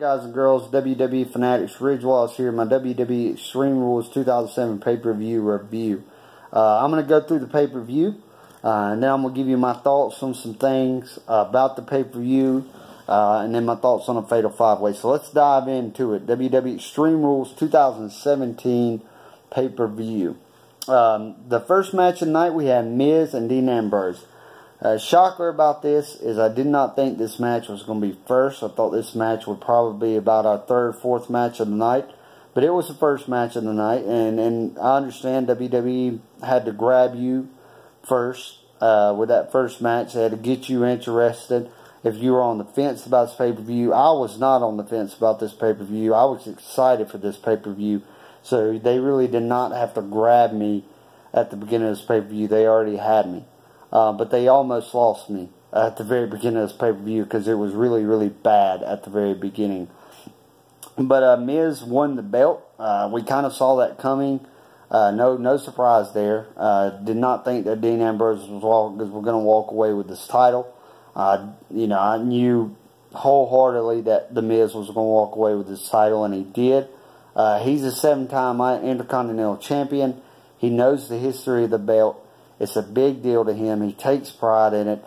guys and girls? WWE Fanatics Ridge Wallace here, my WWE Extreme Rules 2007 pay-per-view review. I'm going to go through the pay-per-view, and then I'm going to give you my thoughts on some things about the pay-per-view, and then my thoughts on a Fatal 5-Way. So let's dive into it. WWE Extreme Rules 2017 pay-per-view. The first match of the night, we had Miz and Dean Ambrose. Shocker about this is I did not think this match was going to be first. I thought this match would probably be about our third, fourth match of the night. But it was the first match of the night. And I understand WWE had to grab you first with that first match. They had to get you interested. If you were on the fence about this pay-per-view, I was not on the fence about this pay-per-view. I was excited for this pay-per-view. So they really did not have to grab me at the beginning of this pay-per-view. They already had me. But they almost lost me at the very beginning of this pay-per-view because it was really, really bad at the very beginning. But Miz won the belt. We kind of saw that coming. No surprise there. Did not think that Dean Ambrose was going to walk away with this title. I knew wholeheartedly that the Miz was going to walk away with this title, and he did. He's a 7-time Intercontinental Champion. He knows the history of the belt. It's a big deal to him. He takes pride in it.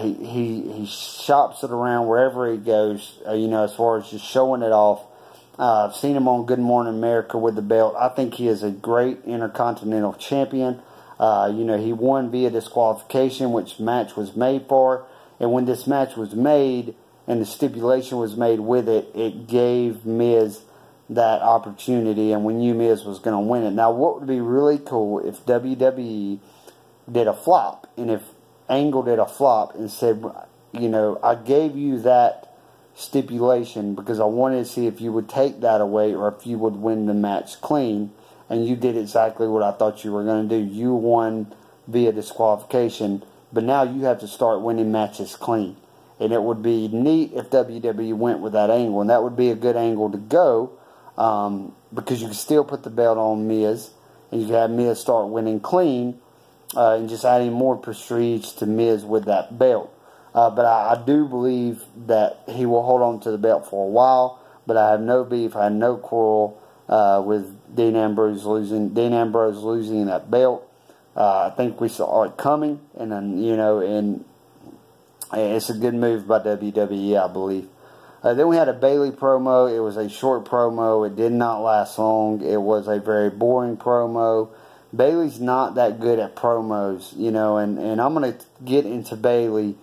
He shops it around wherever he goes, as far as just showing it off. I've seen him on Good Morning America with the belt. I think he is a great Intercontinental Champion. He won via disqualification, which match was made for. And when this match was made and the stipulation was made with it, it gave Miz that opportunity, and we knew Miz was going to win it. Now, what would be really cool if WWE did a flop, and if Angle did a flop and said, I gave you that stipulation because I wanted to see if you would take that away or if you would win the match clean, and you did exactly what I thought you were going to do. You won via disqualification, but now you have to start winning matches clean. And it would be neat if WWE went with that angle, and that would be a good angle to go, because you can still put the belt on Miz, and you can have Miz start winning clean, and just adding more prestige to Miz with that belt. But I do believe that he will hold on to the belt for a while. But I have no beef. I have no quarrel with Dean Ambrose losing that belt. I think we saw it coming, and then and it's a good move by WWE, I believe. Then we had a Bayley promo. It was a short promo. It did not last long. It was a very boring promo. Bayley's not that good at promos, and I'm going to get into Bayley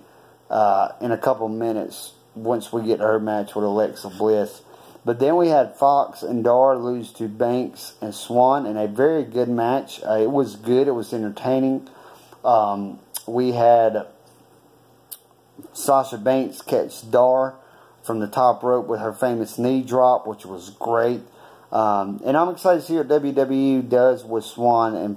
in a couple minutes once we get her match with Alexa Bliss. But then we had Fox and Dar lose to Banks and Swan in a very good match. It was good. It was entertaining. We had Sasha Banks catch Dar from the top rope with her famous knee drop, which was great. And I'm excited to see what WWE does with Swan and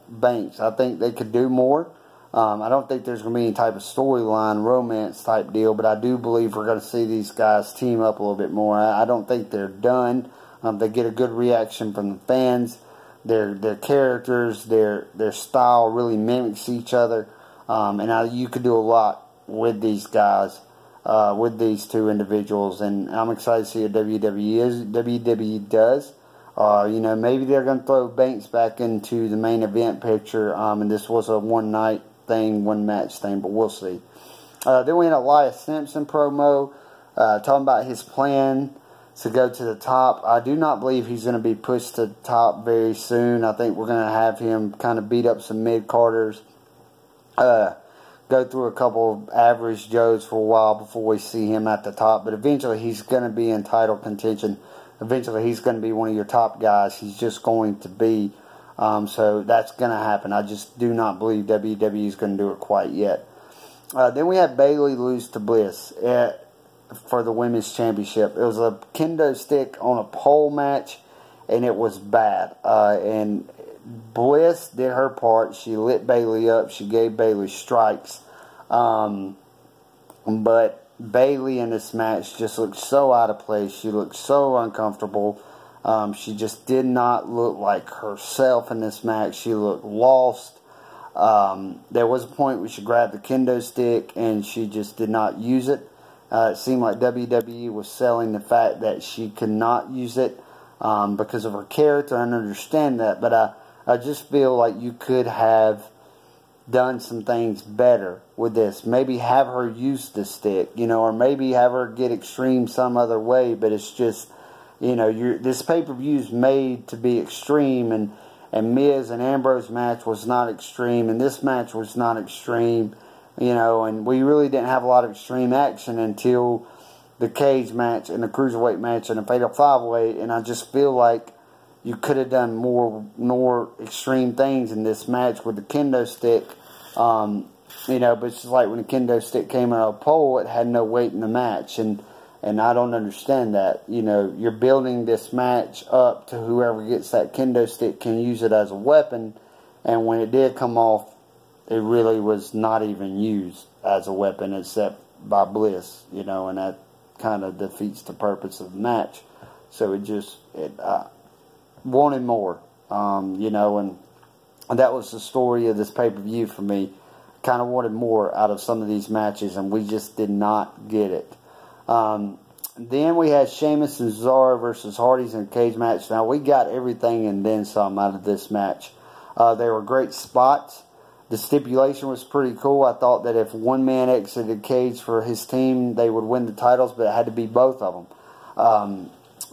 Banks. I think they could do more. I don't think there's going to be any type of storyline, romance type deal, but I do believe we're going to see these guys team up a little bit more. I don't think they're done. They get a good reaction from the fans. Their characters, their style really mimics each other. And you could do a lot with these guys. With these two individuals, and I'm excited to see what WWE does. Maybe they're going to throw Banks back into the main event picture, and this was a one-night thing, one-match thing, but we'll see. Then we had Elias Simpson promo, talking about his plan to go to the top. I do not believe he's going to be pushed to the top very soon. I think we're going to have him kind of beat up some mid-carders, go through a couple of average Joes for a while before we see him at the top. But eventually he's going to be in title contention. Eventually he's going to be one of your top guys. He's just going to be. So that's going to happen. I just do not believe WWE is going to do it quite yet. Then we had Bayley lose to Bliss for the Women's Championship. It was a kendo stick on a pole match, and it was bad. And Bliss did her part. She lit Bayley up. She gave Bayley strikes. But Bayley in this match just looked so out of place. She looked so uncomfortable. She just did not look like herself in this match. She looked lost. There was a point where she grabbed the kendo stick and she just did not use it. It seemed like WWE was selling the fact that she could not use it because of her character. I understand that, but I just feel like you could have done some things better with this. Maybe have her use the stick, or maybe have her get extreme some other way. But it's just, this pay-per-view is made to be extreme, and Miz and Ambrose match was not extreme, and this match was not extreme, and we really didn't have a lot of extreme action until the cage match and the cruiserweight match and the fatal 5-way, and I just feel like you could have done more extreme things in this match with the kendo stick. But it's just like when the kendo stick came out of a pole, it had no weight in the match, and I don't understand that. You're building this match up to whoever gets that kendo stick can use it as a weapon, and when it did come off, it really was not even used as a weapon except by Bliss, and that kind of defeats the purpose of the match. So I wanted more, and that was the story of this pay-per-view for me. Kind of wanted more out of some of these matches, and we just did not get it. Then we had Sheamus and Cesaro versus Hardees in a cage match. Now, we got everything and then some out of this match. They were great spots. The stipulation was pretty cool. I thought that if one man exited the cage for his team, they would win the titles, but it had to be both of them.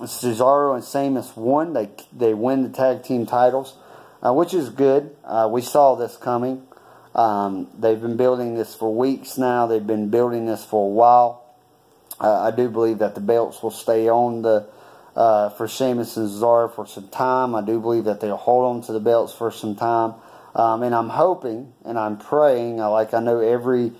Cesaro and Sheamus won. They win the tag team titles, which is good. We saw this coming. They've been building this for weeks now. They've been building this for a while. I do believe that the belts will stay on for Sheamus and Cesaro for some time. I do believe that they'll hold on to the belts for some time. And I'm hoping and I'm praying, like I know every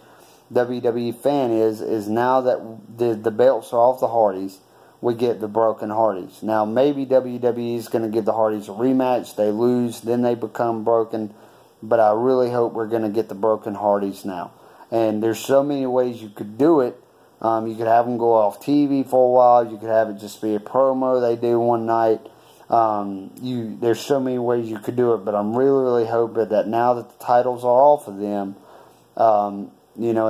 WWE fan is now that the belts are off the Hardys, we get the broken Hardys. Now, maybe WWE is going to give the Hardys a rematch. They lose, then they become broken. But I really hope we're going to get the broken Hardys now. And there's so many ways you could do it. You could have them go off TV for a while. You could have it just be a promo they do one night. There's so many ways you could do it. But I'm really, really hoping that now that the titles are off of them, and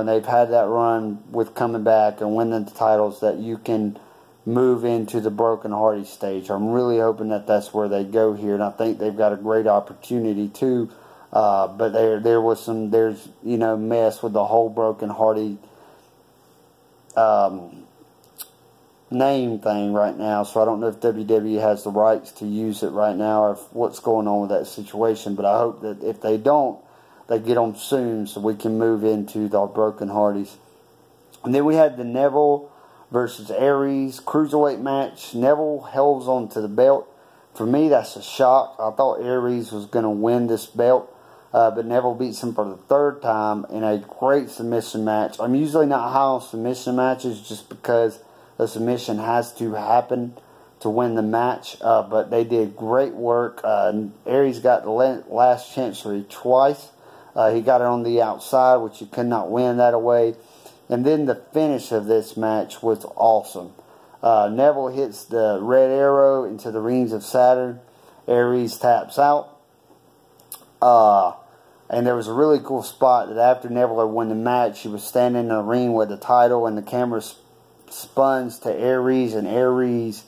they've had that run with coming back and winning the titles, that you can move into the broken Hardy stage. I'm really hoping that that's where they go here, and I think they've got a great opportunity too. But there's mess with the whole broken Hardy name thing right now, so I don't know if WWE has the rights to use it right now or what's going on with that situation. But I hope that if they don't, they get them soon so we can move into the broken Hardys. And then we had the Neville versus Aries cruiserweight match. Neville holds on to the belt. For me, that's a shock. I thought Aries was going to win this belt, but Neville beats him for the third time in a great submission match. I'm usually not high on submission matches just because the submission has to happen to win the match, but they did great work. Aries got the last chancery twice. He got it on the outside, which he could not win that away. And then the finish of this match was awesome. Neville hits the red arrow into the rings of Saturn. Aries taps out. And there was a really cool spot that after Neville had won the match, he was standing in the ring with the title, and the camera spuns to Aries, and Aries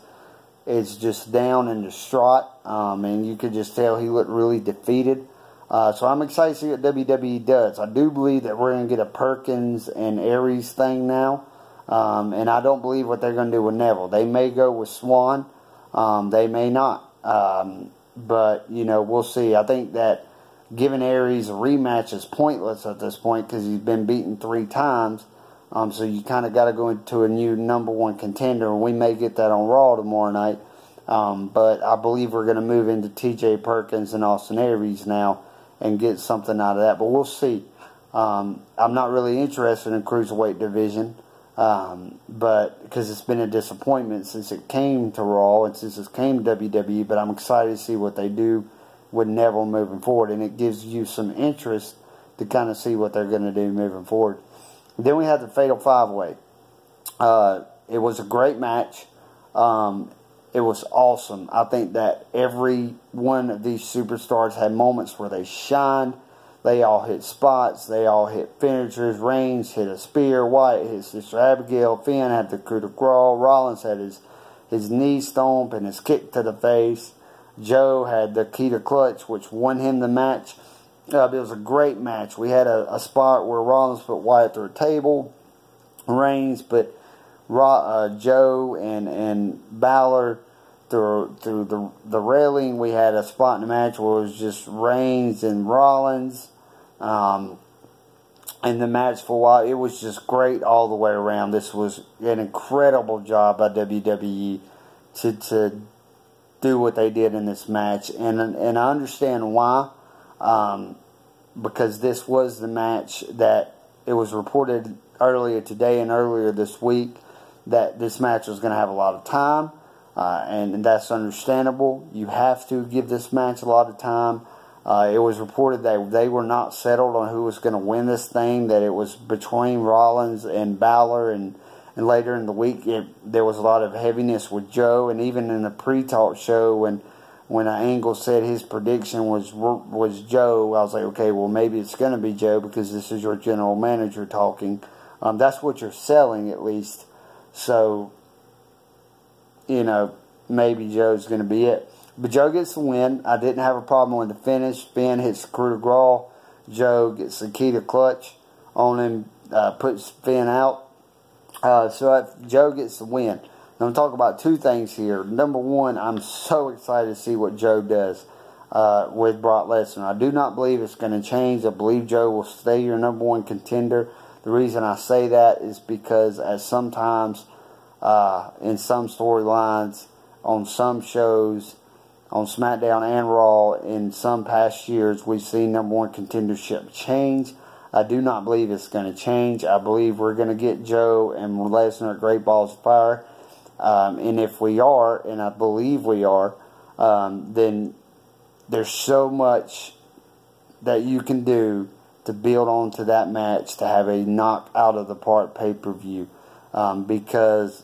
is just down and distraught. And you could just tell he looked really defeated. So I'm excited to see what WWE does. I do believe that we're going to get a Perkins and Aries thing now. And I don't believe what they're going to do with Neville. They may go with Swan. They may not. But, we'll see. I think that giving Aries a rematch is pointless at this point because he's been beaten 3 times. So you kind of got to go into a new #1 contender. We may get that on Raw tomorrow night. But I believe we're going to move into TJ Perkins and Austin Aries now and get something out of that. But we'll see. I'm not really interested in the Cruiserweight division. But because it's been a disappointment since it came to Raw and since it came to WWE. But I'm excited to see what they do with Neville moving forward. And it gives you some interest to kind of see what they're going to do moving forward. Then we had the Fatal 5-Way. It was a great match. It was awesome. I think that every one of these superstars had moments where they shined. They all hit spots. They all hit finishers. Reigns hit a spear. Wyatt hit Sister Abigail. Finn had the coup de grace. Rollins had his knee stomp and his kick to the face. Joe had the key to clutch, which won him the match. It was a great match. We had a spot where Rollins put Wyatt through a table. Reigns put Joe and Balor through the railing. We had a spot in the match where it was just Reigns and Rollins. And the match for a while, it was just great all the way around. This was an incredible job by WWE to do what they did in this match. And I understand why. Because this was the match that it was reported earlier today and earlier this week that this match was going to have a lot of time. And that's understandable. You have to give this match a lot of time. It was reported that they were not settled on who was going to win this thing, that it was between Rollins and Balor, and later in the week there was a lot of heaviness with Joe, and even in the pre-talk show when Angle said his prediction was Joe, I was like, okay, well maybe it's going to be Joe because this is your general manager talking. That's what you're selling at least. So, you know, maybe Joe's going to be it. But Joe gets the win. I didn't have a problem with the finish. Finn hits the coup de grace. Joe gets the key to clutch on him, puts Finn out. So Joe gets the win. Now, I'm talking about two things here. Number one, I'm so excited to see what Joe does with Brock Lesnar. I do not believe it's going to change. I believe Joe will stay your number one contender. The reason I say that is because as sometimes in some storylines, on some shows, on SmackDown and Raw, in some past years, we've seen number one contendership change. I do not believe it's going to change. I believe we're going to get Joe and Lesnar at Great Balls of Fire. And if we are, and I believe we are, then there's so much that you can do to build onto that match to have a knock out of the park pay-per-view. Because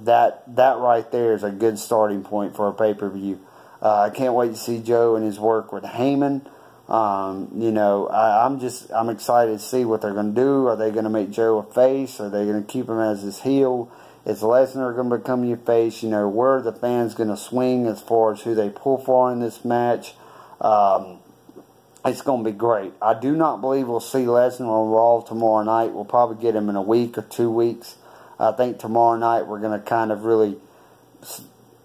that right there is a good starting point for a pay-per-view. I can't wait to see Joe and his work with Heyman. You know, I'm excited to see what they're going to do. Are they going to make Joe a face? Are they going to keep him as his heel? Is Lesnar going to become your face? You know, where are the fans going to swing as far as who they pull for in this match? It's going to be great. I do not believe we'll see Lesnar on Raw tomorrow night. We'll probably get him in a week or 2 weeks. I think tomorrow night we're going to kind of really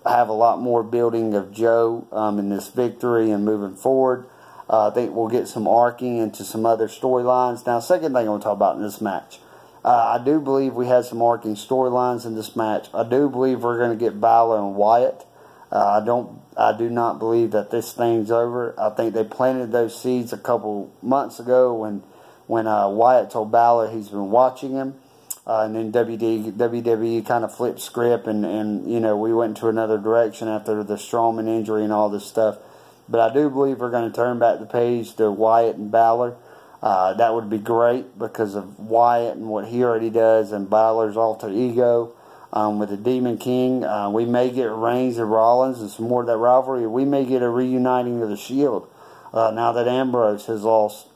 have a lot more building of Joe in this victory and moving forward. I think we'll get some arcing into some other storylines. Now, second thing I want to talk about in this match. I do believe we had some arcing storylines in this match. I do believe we're going to get Balor and Wyatt. I do not believe that this thing's over. I think they planted those seeds a couple months ago when Wyatt told Balor he's been watching him. And then WWE kind of flipped script and you know, we went into another direction after the Strowman injury and all this stuff. But I do believe we're going to turn back the page to Wyatt and Balor. That would be great because of Wyatt and what he already does and Balor's alter ego with the Demon King. We may get Reigns and Rollins and some more of that rivalry. We may get a reuniting of the Shield now that Ambrose has lost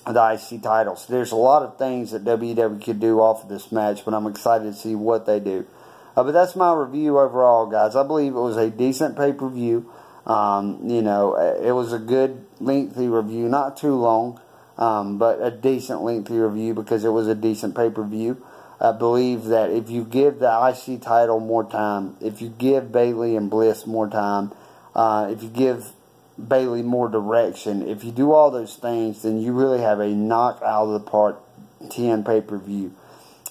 the IC titles. There's a lot of things that WWE could do off of this match, but I'm excited to see what they do. But that's my review overall, guys. I believe it was a decent pay-per-view. You know, it was a good, lengthy review. Not too long, but a decent, lengthy review because it was a decent pay-per-view. I believe that if you give the IC title more time, if you give Bayley and Bliss more time, if you give Bayley more direction, if you do all those things, then you really have a knock out of the park 10 pay-per-view.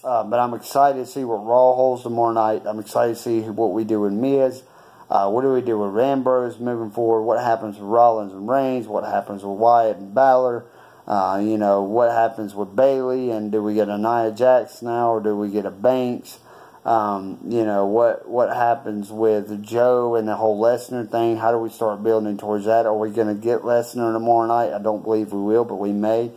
But I'm excited to see what Raw holds tomorrow night. I'm excited to see what we do with Miz. What do we do with Ambrose moving forward? What happens with Rollins and Reigns? What happens with Wyatt and Balor? You know, what happens with Bayley? And do we get a Nia Jax now, or do we get a Banks? You know, what happens with Joe and the whole Lesnar thing? How do we start building towards that? Are we going to get Lesnar tomorrow night? I don't believe we will, but we may.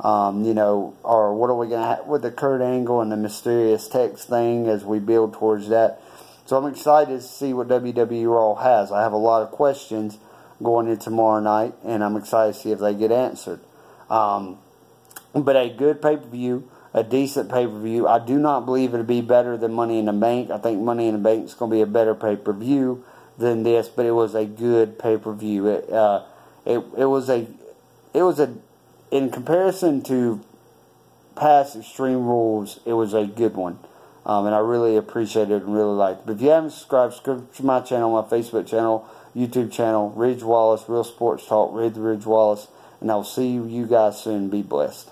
You know, or what are we going to have with the Kurt Angle and the mysterious text thing as we build towards that? So I'm excited to see what WWE Raw has. I have a lot of questions going into tomorrow night, and I'm excited to see if they get answered. But a good pay-per-view, a decent pay-per-view. I do not believe it'll be better than Money in the Bank. I think Money in the Bank is going to be a better pay-per-view than this, but it was a good pay-per-view. It was a in comparison to past Extreme Rules, it was a good one. And I really appreciate it and really liked it. But if you haven't subscribed to my channel, my Facebook channel, YouTube channel, Ridge Wallace, Real Sports Talk, Ridge Wallace. And I'll see you guys soon. Be blessed.